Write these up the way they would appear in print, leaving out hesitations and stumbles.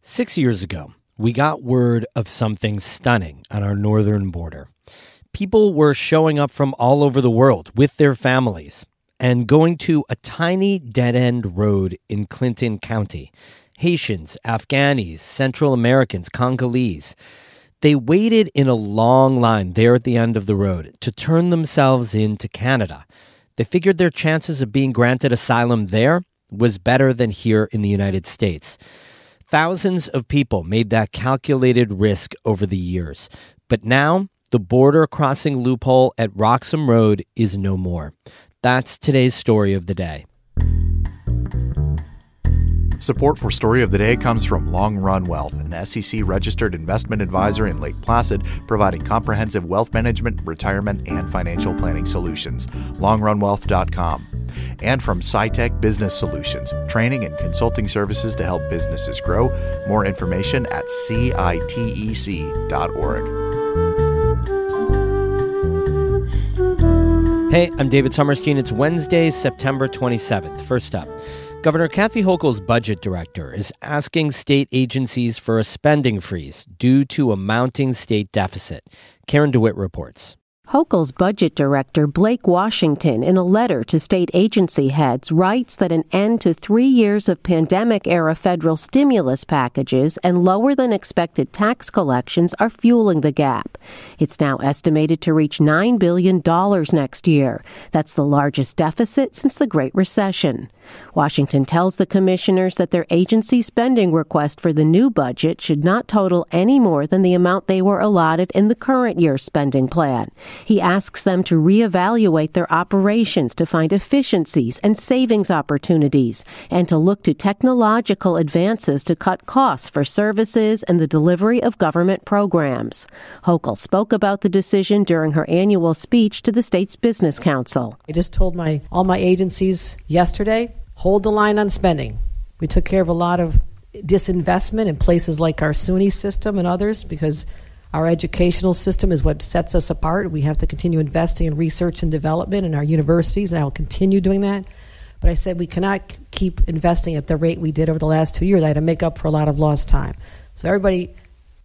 6 years ago, we got word of something stunning on our northern border. People were showing up from all over the world with their families and going to a tiny dead-end road in Clinton County. Haitians, Afghanis, Central Americans, Congolese. They waited in a long line there at the end of the road to turn themselves into Canada. They figured their chances of being granted asylum there was better than here in the United States. Thousands of people made that calculated risk over the years. But now, the border crossing loophole at Roxham Road is no more. That's today's story of the day. Support for Story of the Day comes from Long Run Wealth, an SEC-registered investment advisor in Lake Placid, providing comprehensive wealth management, retirement, and financial planning solutions. LongRunWealth.com. And from SciTech Business Solutions, training and consulting services to help businesses grow. More information at citec.org. Hey, I'm David Sommerstein. It's Wednesday, September 27th. First up, Governor Kathy Hochul's budget director is asking state agencies for a spending freeze due to a mounting state deficit. Karen DeWitt reports. Hochul's budget director, Blake Washington, in a letter to state agency heads, writes that an end to 3 years of pandemic-era federal stimulus packages and lower-than-expected tax collections are fueling the gap. It's now estimated to reach $9 billion next year. That's the largest deficit since the Great Recession. Washington tells the commissioners that their agency spending request for the new budget should not total any more than the amount they were allotted in the current year's spending plan. He asks them to reevaluate their operations to find efficiencies and savings opportunities and to look to technological advances to cut costs for services and the delivery of government programs. Hochul spoke about the decision during her annual speech to the state's Business Council. I just told all my agencies yesterday, hold the line on spending. We took care of a lot of disinvestment in places like our SUNY system and others because our educational system is what sets us apart. We have to continue investing in research and development in our universities, and I will continue doing that. But I said we cannot keep investing at the rate we did over the last 2 years. I had to make up for a lot of lost time. So everybody,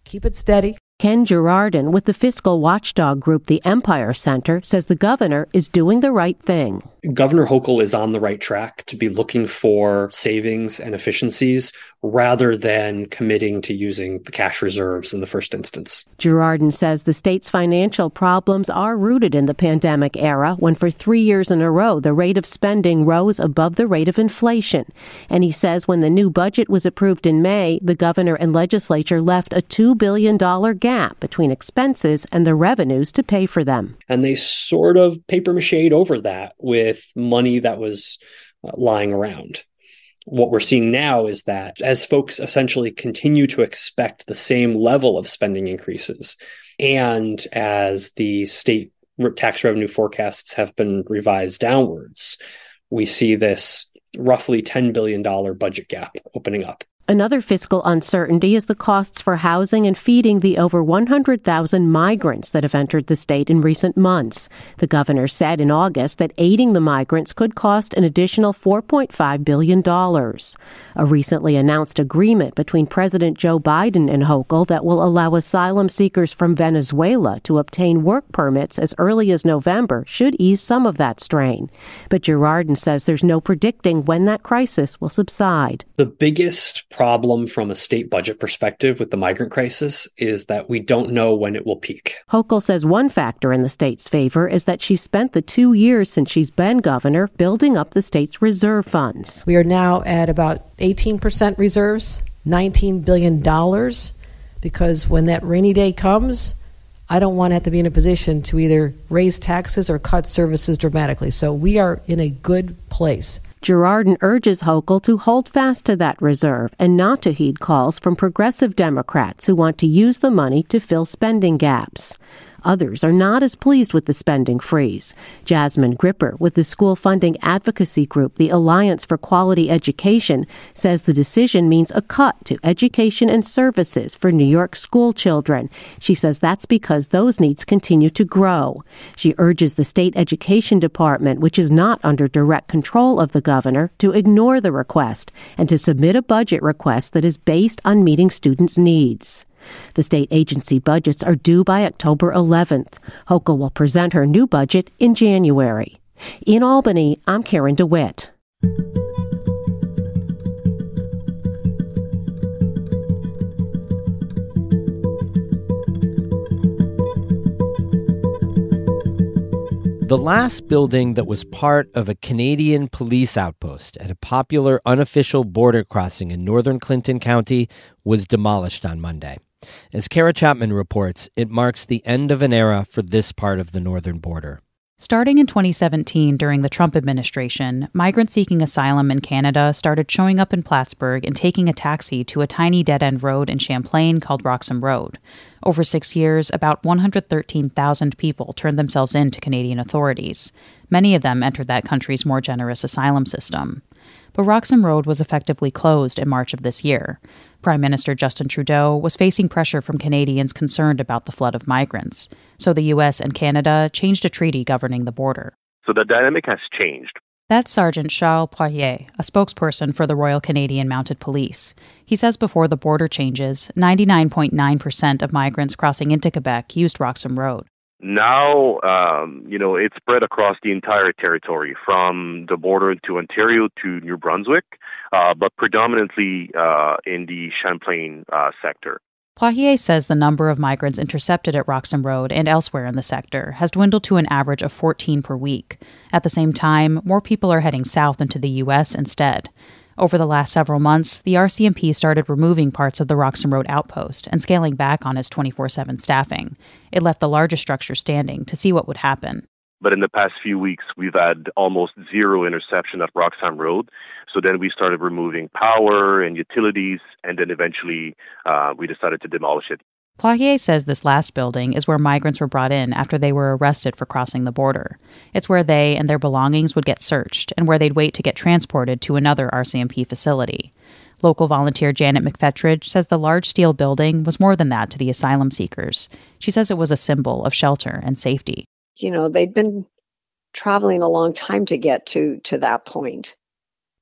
keep it steady. Ken Girardin with the fiscal watchdog group the Empire Center says the governor is doing the right thing. Governor Hochul is on the right track to be looking for savings and efficiencies rather than committing to using the cash reserves in the first instance. Girardin says the state's financial problems are rooted in the pandemic era when for 3 years in a row the rate of spending rose above the rate of inflation. And he says when the new budget was approved in May, the governor and legislature left a $2 billion gap between expenses and the revenues to pay for them. And they sort of papier-mâchéed over that with money that was lying around. What we're seeing now is that as folks essentially continue to expect the same level of spending increases, and as the state tax revenue forecasts have been revised downwards, we see this roughly $10 billion budget gap opening up. Another fiscal uncertainty is the costs for housing and feeding the over 100,000 migrants that have entered the state in recent months. The governor said in August that aiding the migrants could cost an additional $4.5 billion. A recently announced agreement between President Joe Biden and Hochul that will allow asylum seekers from Venezuela to obtain work permits as early as November should ease some of that strain. But Girardin says there's no predicting when that crisis will subside. The biggest problem from a state budget perspective with the migrant crisis is that we don't know when it will peak. Hochul says one factor in the state's favor is that she spent the 2 years since she's been governor building up the state's reserve funds. We are now at about 18% reserves, $19 billion, because when that rainy day comes, I don't want to have to be in a position to either raise taxes or cut services dramatically. So we are in a good place. Girardin urges Hochul to hold fast to that reserve and not to heed calls from progressive Democrats who want to use the money to fill spending gaps. Others are not as pleased with the spending freeze. Jasmine Gripper with the school funding advocacy group, the Alliance for Quality Education, says the decision means a cut to education and services for New York school children. She says that's because those needs continue to grow. She urges the state education department, which is not under direct control of the governor, to ignore the request and to submit a budget request that is based on meeting students' needs. The state agency budgets are due by October 11th. Hochul will present her new budget in January. In Albany, I'm Karen DeWitt. The last building that was part of a Canadian police outpost at a popular unofficial border crossing in northern Clinton County was demolished on Monday. As Kara Chapman reports, it marks the end of an era for this part of the northern border. Starting in 2017 during the Trump administration, migrants seeking asylum in Canada started showing up in Plattsburgh and taking a taxi to a tiny dead-end road in Champlain called Roxham Road. Over 6 years, about 113,000 people turned themselves in to Canadian authorities. Many of them entered that country's more generous asylum system. But Roxham Road was effectively closed in March of this year. Prime Minister Justin Trudeau was facing pressure from Canadians concerned about the flood of migrants. So the U.S. and Canada changed a treaty governing the border. So the dynamic has changed. That's Sergeant Charles Poirier, a spokesperson for the Royal Canadian Mounted Police. He says before the border changes, 99.9% of migrants crossing into Quebec used Roxham Road. Now, it's spread across the entire territory, from the border to Ontario to New Brunswick, but predominantly in the Champlain sector. Poirier says the number of migrants intercepted at Roxham Road and elsewhere in the sector has dwindled to an average of 14 per week. At the same time, more people are heading south into the U.S. instead. Over the last several months, the RCMP started removing parts of the Roxham Road outpost and scaling back on its 24/7 staffing. It left the largest structure standing to see what would happen. But in the past few weeks, we've had almost zero interception at Roxham Road. So then we started removing power and utilities, and then eventually we decided to demolish it. Poirier says this last building is where migrants were brought in after they were arrested for crossing the border. It's where they and their belongings would get searched and where they'd wait to get transported to another RCMP facility. Local volunteer Janet McFetridge says the large steel building was more than that to the asylum seekers. She says it was a symbol of shelter and safety. They'd been traveling a long time to get to that point.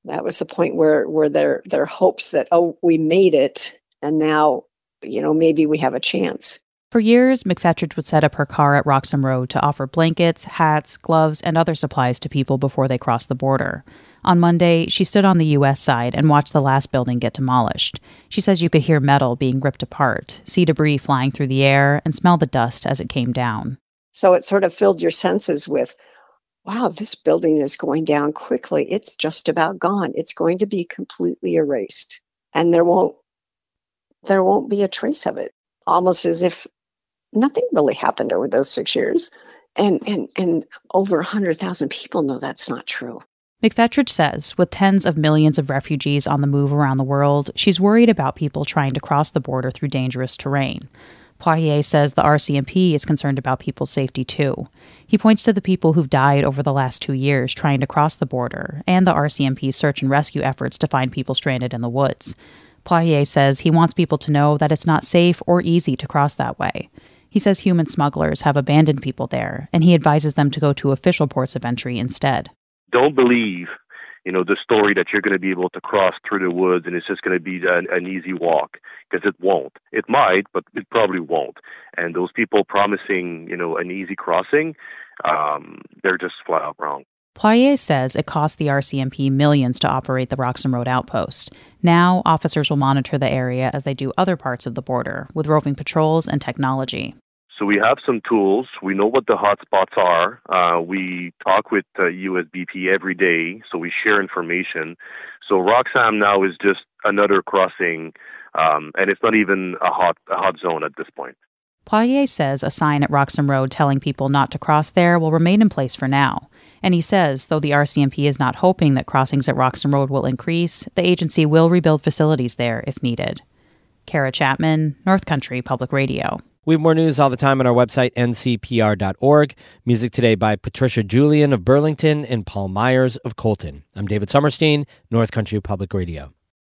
That was the point where their hopes that, we made it, and now, maybe we have a chance. For years, McFetridge would set up her car at Roxham Road to offer blankets, hats, gloves, and other supplies to people before they crossed the border. On Monday, she stood on the U.S. side and watched the last building get demolished. She says you could hear metal being ripped apart, see debris flying through the air, and smell the dust as it came down. So it sort of filled your senses with, wow, this building is going down quickly. It's just about gone. It's going to be completely erased. And there won't be a trace of it. Almost as if nothing really happened over those 6 years. And over 100,000 people know that's not true. McFetridge says, with tens of millions of refugees on the move around the world, she's worried about people trying to cross the border through dangerous terrain. Poirier says the RCMP is concerned about people's safety too. He points to the people who've died over the last 2 years trying to cross the border and the RCMP's search and rescue efforts to find people stranded in the woods. Poirier says he wants people to know that it's not safe or easy to cross that way. He says human smugglers have abandoned people there, and he advises them to go to official ports of entry instead. Don't believe, the story that you're going to be able to cross through the woods and it's just going to be an easy walk, because it won't. It might, but it probably won't. And those people promising, an easy crossing, they're just flat out wrong. Poirier says it cost the RCMP millions to operate the Roxham Road outpost. Now, officers will monitor the area as they do other parts of the border, with roving patrols and technology. So we have some tools. We know what the hot spots are. We talk with USBP every day, so we share information. So Roxham now is just another crossing, and it's not even a hot zone at this point. Poirier says a sign at Roxham Road telling people not to cross there will remain in place for now. And he says, though the RCMP is not hoping that crossings at Roxham Road will increase, the agency will rebuild facilities there if needed. Kara Chapman, North Country Public Radio. We have more news all the time on our website, ncpr.org. Music today by Patricia Julian of Burlington and Paul Myers of Colton. I'm David Summerstein, North Country Public Radio.